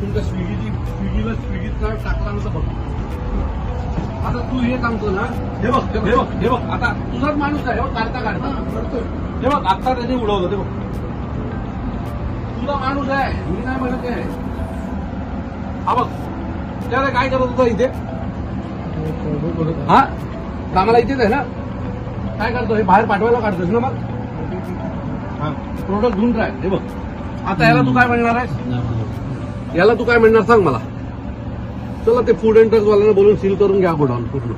तुमच्या स्विगीला टाकला नव्हतं बघ. आता तू हे सांगतो ना, हे बघ आता तुझाच माणूस आहे काढता करतोय. हे बघ आता त्याने उडवलं. ते बघ तुझा माणूस आहे, मी नाही म्हणत आहे. हा बघ त्याला काय करत होता इथे, हा कामाला इथेच आहे ना, काय करतो हे बाहेर पाठवायला काढतोस ना. मग प्रोडक्ट घेऊन राह. हे बघ आता याला तू काय म्हणणार आहेस, याला तू काय म्हणणार सांग मला. चला ते फूड अँड ड्रग्स वाल्यांना बोलून सील करून घ्या गोडाऊन पूर्ण.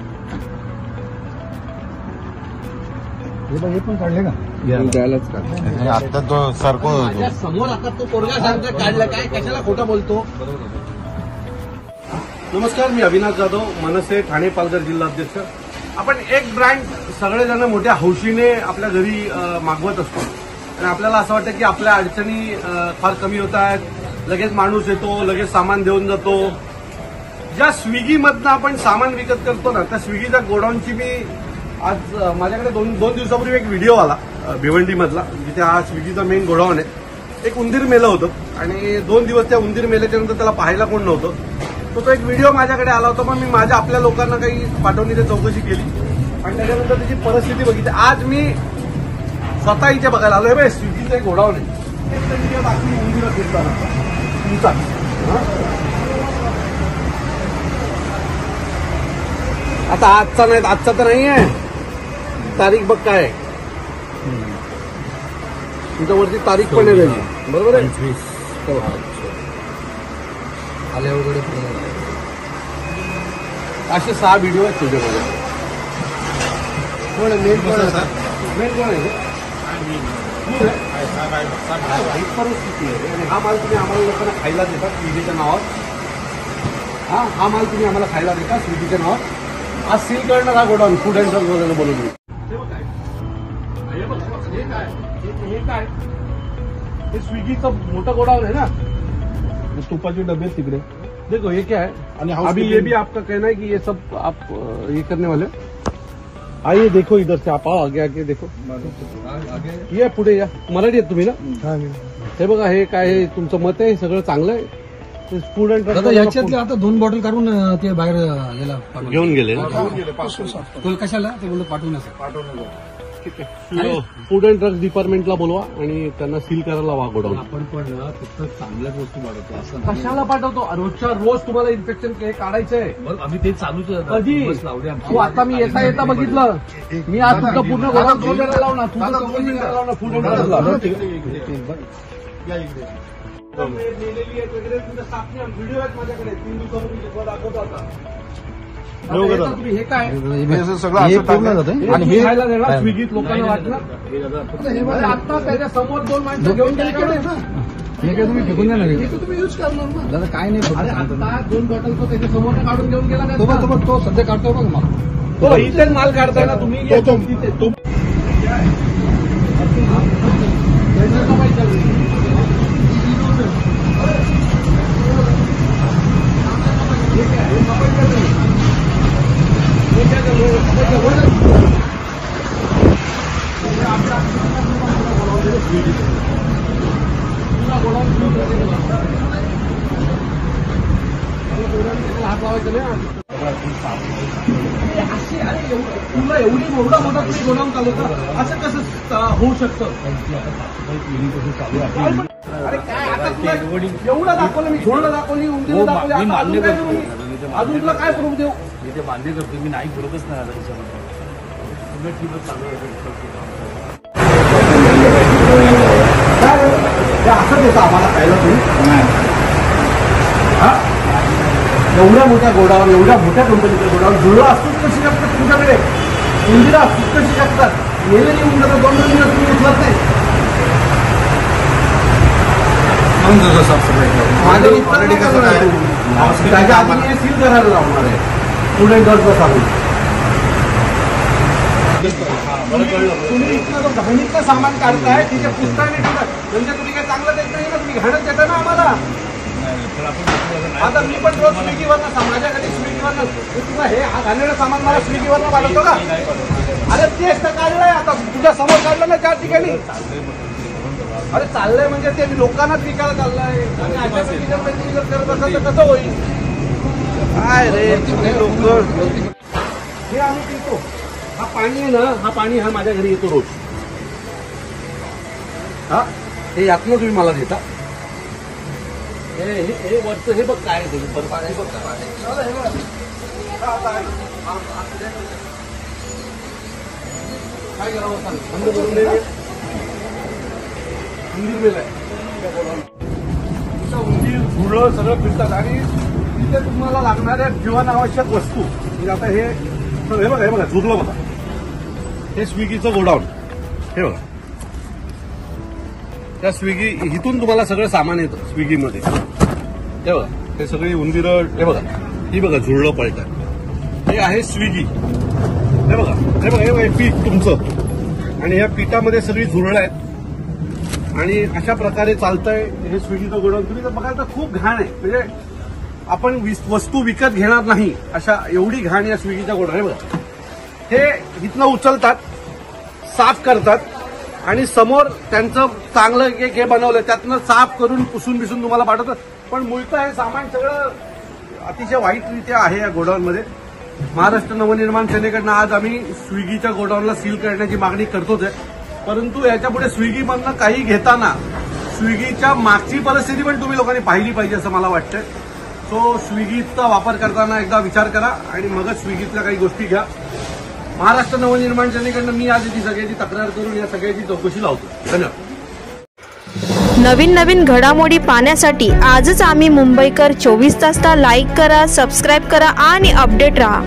हे पण काढले का द्यायलाच काय आता तो सरको माझ्या समोर आता तो पोरगा सांगतोय काढलं काय, कशाला खोटा बोलतो. नमस्कार, मी अविनाश जाधव, मनसे ठाणे पालघर जिल्हा अध्यक्ष. आपण एक ब्रँड सगळेजण मोठ्या हौशीने आपल्या घरी मागवत असतो आणि आपल्याला असं वाटतं की आपल्या अडचणी फार कमी होत आहेत, लगेच माणूस येतो, लगेच सामान देऊन जातो. ज्या स्विगीमधनं आपण सामान विकत करतो ना, त्या स्विगीच्या गोडाऊनची मी आज माझ्याकडे दोन दिवसापूर्वी एक व्हिडिओ आला भिवंडीमधला, जिथे हा स्विगीचा मेन गोडाऊन आहे. एक उंदीर मेलं होतं आणि 2 दिवस त्या उंदीर मेल्याच्या नंतर त्याला पाहायला कोण नव्हतं. तो एक व्हिडिओ माझ्याकडे आला होता. मग मी माझ्या आपल्या लोकांना काही पाठवणी ते चौकशी केली आणि त्याच्यानंतर त्याची परिस्थिती बघितली. आज मी स्वतः इथे बघायला आलोय. बे स्विगीचं एक गोडाऊन आहे, बाकी उंदीर फिरताना तुमचा आता आजचा तर नाही आहे. तारीख बघ काय आहे तुमच्यावरती, तारीख पण आहे त्याची, बरोबर आहे. आल्या वगैरे असे 6 व्हिडिओ आहेत तुझ्यामध्ये. कोण मेन कोण आहे, मेन कोण आहे, परिस्थिती आहे. आणि हा माल तुम्ही आम्हाला लोकांना खायला देता स्विगीच्या नावावर. हा माल तुम्ही आम्हाला खायला देता स्विगीच्या नावावर. आज सील करणार हा गोडाऊन फूड अँड ड्रग्स वगैरे बोलून. हे काय हे स्विगीचं मोठं गोडाऊन आहे ना, तुपाचे डबे तिकडे. देखो ये क्या है, अभी ये भी आपका कहना है कि ये सब आप ये करने वाले. आइए देखो इधर से, आप आओ आगे देखो. ये पुढे या. मराठी आहेत तुम्ही ना. हे बघा हे काय आहे, तुमचं मत आहे, सगळं चांगलं आहे. फूड अँड ड्रग्स याच्यातले आता 2 बॉटल काढून ते बाहेर गेला घेऊन गेले. कशाला ते बोलत पाठवून. फूड अँड ड्रग्स डिपार्टमेंटला बोलवा आणि त्यांना सील करायला वा गोडाऊन. आपण पण फक्त चांगल्या गोष्टी वाढवतो असं कशाला पाठवतो. रोजच्या रोज तुम्हाला इन्फेक्शन हे काढायचंय. आम्ही ते चालूच कधी तू आता मी येता बघितलं. मी आज तुमचं पूर्ण गोडाऊन करायला लावणार, तुझं चौकशी करायला लावणार फूड अँड ड्रग्सला. व्हिडिओ आहेत माझ्याकडे 3 दिवसापूर्वी दाखवतो. आता तुम्ही हे काय आणि हे खायला देणार स्विगीत लोकांना वाटलं. आता त्याच्या समोर 2 माणसं घेऊन गेले. हे काय तुम्ही फेकून जाणार, तुम्ही यूज करणार ना दादा. काय नाही, आता 2 बॉटल तो त्याच्या समोर काढून घेऊन गेला. तो सध्या काढतो बघ मला. तो इथेच माल काढताय ना तुम्ही. हात लावायचं तुला एवढा मोठा तुम्ही गोडाऊन चालवता, असं कसं होऊ शकतं. अरे काय आता तुला एवढं दाखवलं, मी झोडलं दाखवली, उंदीर दाखवली, अजून तुला काय प्रूफ देऊ. मी ते बांधे करतो, मी नाही बोलतच नाही आता त्याच्यामध्ये. असं देतं आम्हाला खायला तुम्ही. एवढ्या मोठ्या गोडाऊन, एवढ्या मोठ्या कंपनीचं गोडाऊन, जुळं असूच कशी शकतात तुमच्याकडे, उंदीर असूच कशी शकतात. गेलेली उंदीर 2 दिवस तुम्ही उचलत नाही. माझ्या त्याच्या आधी हे सील करायला लागणार आहे फूड अँड ड्रग्सला सांगून. तुम्ही इतकं घाणीतलं सामान काढताय, तिथे पुस्तकाने म्हणजे तुम्ही काय चांगलं देत नाही ना, तुम्ही घाणच देता ना आम्हाला. आता मी पण रोज स्विगीवरनं, माझ्याकडे स्विगीवरनं तुला हे घाणेरडं सामान मला स्विगीवरनं पाठवतो का. अरे तेच तर काढलंय, आता तुझ्या समोर काढलं ना 4 ठिकाणी. अरे चाललंय म्हणजे ते लोकांनाच विकायला चाललंय आणि अशा कंडिशनमध्ये तुम्ही जर करत असाल तर कसं होईल? काय रे तुम्ही लोक. हे आम्ही पितो. हा पाणी आहे ना, हा पाणी हा माझ्या घरी येतो रोज. हा हे यातनं तुम्ही मला देता. हे वरचं हे बघ काय ते पाणी बघ काय. हे बघ काय करावं सांग. बंद करून दे. उंदीर झुरळ सगळं फिरतात आणि तिथे तुम्हाला लागणाऱ्या जीवनावश्यक वस्तू म्हणजे आता हे बघा झुरलं बघा. हे स्विगीचं गोडाऊन. हे बघा त्या स्विगी इथून तुम्हाला सगळं सामान येतं स्विगीमध्ये. हे बघा हे सगळी उंदीरं. हे बघा ही बघा झुरळं पळतात. हे आहे स्विगी. हे बघा हे पीठ तुमचं आणि ह्या पीठामध्ये सगळी झुरळं आहेत आणि अशा प्रकारे चालतंय हे स्विगीचं गोडाऊन. तुम्ही जर बघाल तर खूप घाण आहे. म्हणजे आपण वस्तू विकत घेणार नाही अशा एवढी घाण या स्विगीच्या गोडाऊन. हे बघा हे इथनं उचलतात, साफ करतात आणि समोर त्यांचं चांगलं एक हे बनवलं त्यातनं साफ करून पुसून बिसून तुम्हाला पाठवतात. पण मूळतः हे सामान सगळं अतिशय वाईटरित्या आहे या गोडाऊनमध्ये. महाराष्ट्र नवनिर्माण सेनेकडनं आज आम्ही स्विगीच्या गोडाऊनला सील करण्याची मागणी करतोच आहे. परंतु याच्यापुढे स्विगीमधनं काही घेताना स्विगीच्या मागची परिस्थिती पण तुम्ही लोकांनी पाहिली पाहिजे असं मला वाटतंय. सो स्विगीचा वापर करताना एकदा विचार करा आणि मगच स्विगीतल्या काही गोष्टी घ्या. महाराष्ट्र नवनिर्माण सेनेकडनं मी आज ती सगळ्याची तक्रार करून या सगळ्याची चौकशी लावतो. धन्यवाद. नवीन घडामोडी पाहण्यासाठी आजच आम्ही मुंबईकर 24 तासला लाईक करा, सबस्क्राईब करा आणि अपडेट रहा.